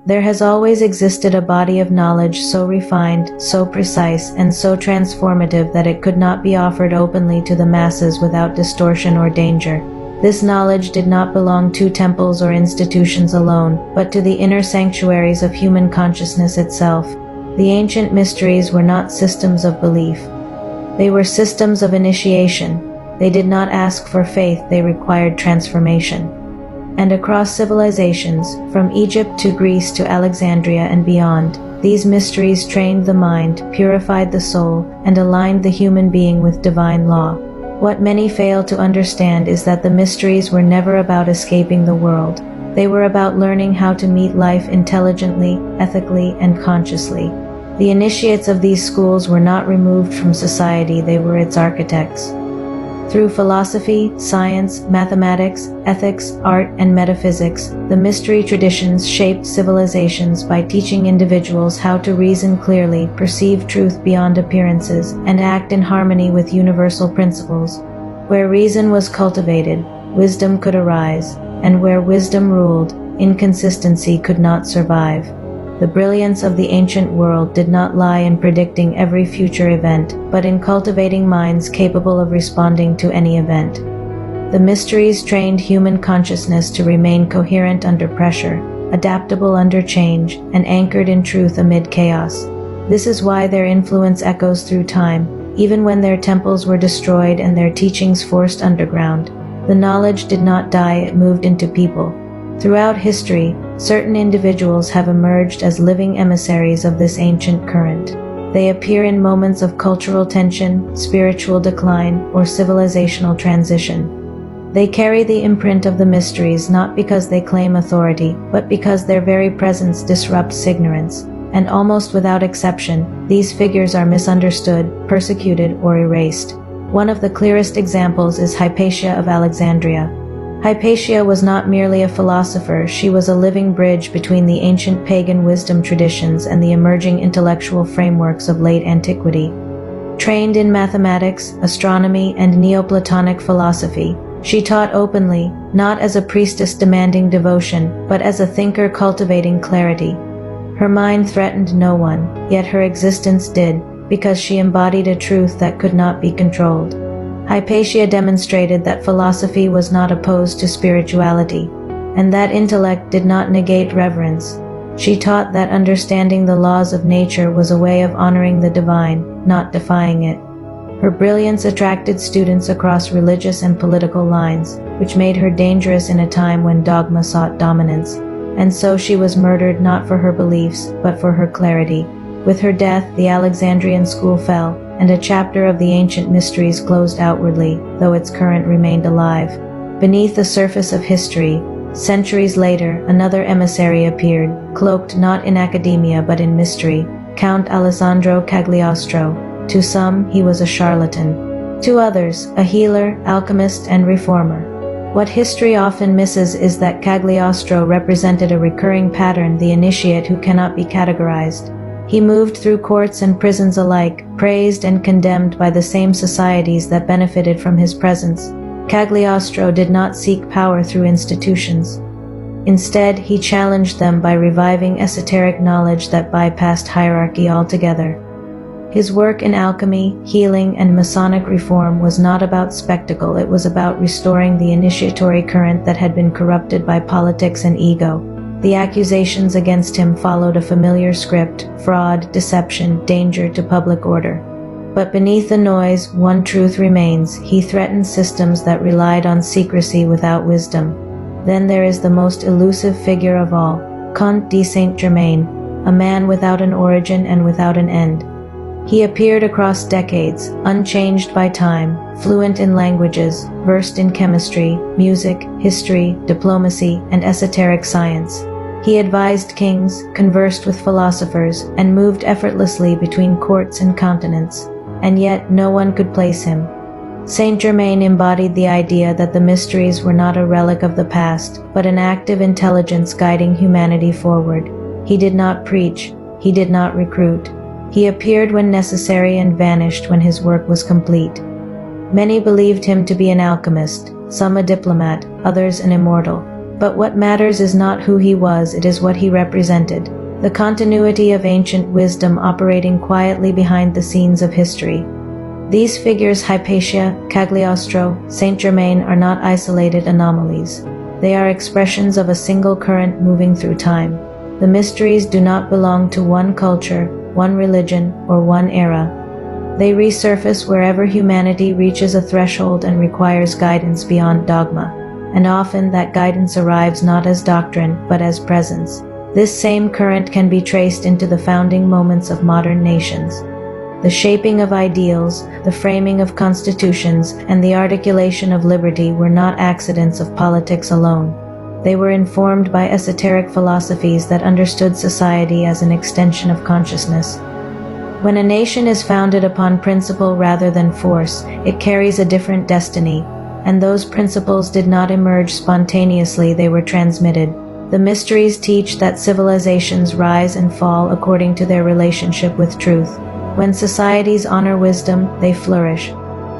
There has always existed a body of knowledge so refined, so precise, and so transformative that it could not be offered openly to the masses without distortion or danger. This knowledge did not belong to temples or institutions alone, but to the inner sanctuaries of human consciousness itself. The ancient mysteries were not systems of belief. They were systems of initiation. They did not ask for faith, they required transformation. And across civilizations, from Egypt to Greece to Alexandria and beyond, these mysteries trained the mind, purified the soul, and aligned the human being with divine law. What many fail to understand is that the mysteries were never about escaping the world. They were about learning how to meet life intelligently, ethically, and consciously. The initiates of these schools were not removed from society, they were its architects. Through philosophy, science, mathematics, ethics, art, and metaphysics, the mystery traditions shaped civilizations by teaching individuals how to reason clearly, perceive truth beyond appearances, and act in harmony with universal principles. Where reason was cultivated, wisdom could arise, and where wisdom ruled, inconsistency could not survive. The brilliance of the ancient world did not lie in predicting every future event, but in cultivating minds capable of responding to any event. The mysteries trained human consciousness to remain coherent under pressure, adaptable under change, and anchored in truth amid chaos. This is why their influence echoes through time, even when their temples were destroyed and their teachings forced underground. The knowledge did not die, it moved into people. Throughout history, certain individuals have emerged as living emissaries of this ancient current. They appear in moments of cultural tension, spiritual decline, or civilizational transition. They carry the imprint of the mysteries not because they claim authority, but because their very presence disrupts ignorance. And almost without exception, these figures are misunderstood, persecuted, or erased. One of the clearest examples is Hypatia of Alexandria. Hypatia was not merely a philosopher, she was a living bridge between the ancient pagan wisdom traditions and the emerging intellectual frameworks of late antiquity. Trained in mathematics, astronomy, and Neoplatonic philosophy, she taught openly, not as a priestess demanding devotion, but as a thinker cultivating clarity. Her mind threatened no one, yet her existence did, because she embodied a truth that could not be controlled. Hypatia demonstrated that philosophy was not opposed to spirituality, and that intellect did not negate reverence. She taught that understanding the laws of nature was a way of honoring the divine, not defying it. Her brilliance attracted students across religious and political lines, which made her dangerous in a time when dogma sought dominance. And so she was murdered not for her beliefs, but for her clarity. With her death, the Alexandrian school fell, and a chapter of the ancient mysteries closed outwardly, though its current remained alive. Beneath the surface of history, centuries later, another emissary appeared, cloaked not in academia but in mystery, Count Alessandro Cagliostro. To some, he was a charlatan. To others, a healer, alchemist, and reformer. What history often misses is that Cagliostro represented a recurring pattern, the initiate who cannot be categorized. He moved through courts and prisons alike, praised and condemned by the same societies that benefited from his presence. Cagliostro did not seek power through institutions. Instead, he challenged them by reviving esoteric knowledge that bypassed hierarchy altogether. His work in alchemy, healing, and Masonic reform was not about spectacle, it was about restoring the initiatory current that had been corrupted by politics and ego. The accusations against him followed a familiar script: fraud, deception, danger to public order. But beneath the noise, one truth remains: he threatened systems that relied on secrecy without wisdom. Then there is the most elusive figure of all, Comte de Saint-Germain, a man without an origin and without an end. He appeared across decades, unchanged by time, fluent in languages, versed in chemistry, music, history, diplomacy, and esoteric science. He advised kings, conversed with philosophers, and moved effortlessly between courts and continents. And yet no one could place him. Saint-Germain embodied the idea that the mysteries were not a relic of the past, but an active intelligence guiding humanity forward. He did not preach, he did not recruit. He appeared when necessary and vanished when his work was complete. Many believed him to be an alchemist, some a diplomat, others an immortal. But what matters is not who he was, it is what he represented. The continuity of ancient wisdom operating quietly behind the scenes of history. These figures, Hypatia, Cagliostro, Saint Germain, are not isolated anomalies. They are expressions of a single current moving through time. The mysteries do not belong to one culture, one religion, or one era. They resurface wherever humanity reaches a threshold and requires guidance beyond dogma. And often that guidance arrives not as doctrine, but as presence. This same current can be traced into the founding moments of modern nations. The shaping of ideals, the framing of constitutions, and the articulation of liberty were not accidents of politics alone. They were informed by esoteric philosophies that understood society as an extension of consciousness. When a nation is founded upon principle rather than force, it carries a different destiny, and those principles did not emerge spontaneously, they were transmitted. The mysteries teach that civilizations rise and fall according to their relationship with truth. When societies honor wisdom, they flourish.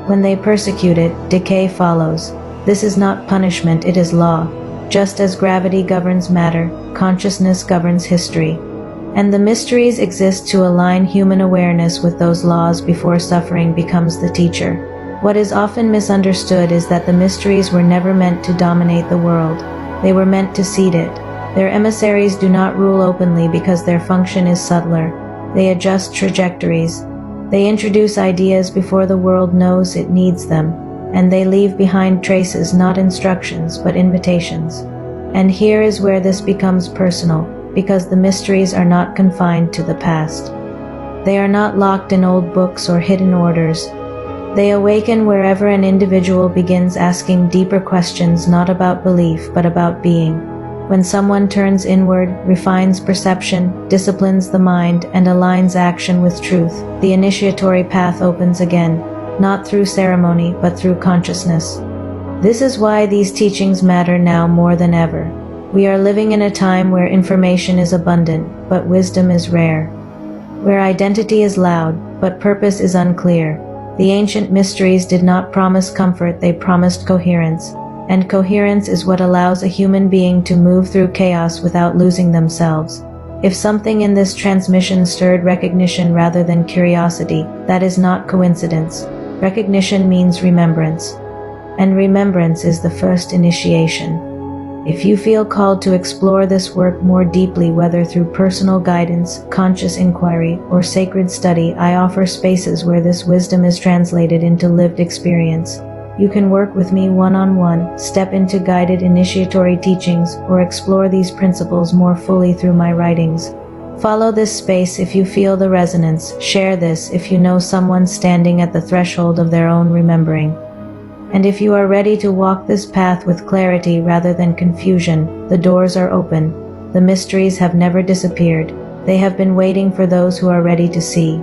When they persecute it, decay follows. This is not punishment, it is law. Just as gravity governs matter, consciousness governs history. And the mysteries exist to align human awareness with those laws before suffering becomes the teacher. What is often misunderstood is that the mysteries were never meant to dominate the world. They were meant to seed it. Their emissaries do not rule openly because their function is subtler. They adjust trajectories. They introduce ideas before the world knows it needs them. And they leave behind traces, not instructions, but invitations. And here is where this becomes personal, because the mysteries are not confined to the past. They are not locked in old books or hidden orders. They awaken wherever an individual begins asking deeper questions, not about belief, but about being. When someone turns inward, refines perception, disciplines the mind, and aligns action with truth, the initiatory path opens again, not through ceremony, but through consciousness. This is why these teachings matter now more than ever. We are living in a time where information is abundant, but wisdom is rare. Where identity is loud, but purpose is unclear. The ancient mysteries did not promise comfort, they promised coherence. And coherence is what allows a human being to move through chaos without losing themselves. If something in this transmission stirred recognition rather than curiosity, that is not coincidence. Recognition means remembrance. And remembrance is the first initiation. If you feel called to explore this work more deeply, whether through personal guidance, conscious inquiry, or sacred study, I offer spaces where this wisdom is translated into lived experience. You can work with me one-on-one, step into guided initiatory teachings, or explore these principles more fully through my writings. Follow this space if you feel the resonance. Share this if you know someone standing at the threshold of their own remembering. And if you are ready to walk this path with clarity rather than confusion, the doors are open. The mysteries have never disappeared. They have been waiting for those who are ready to see.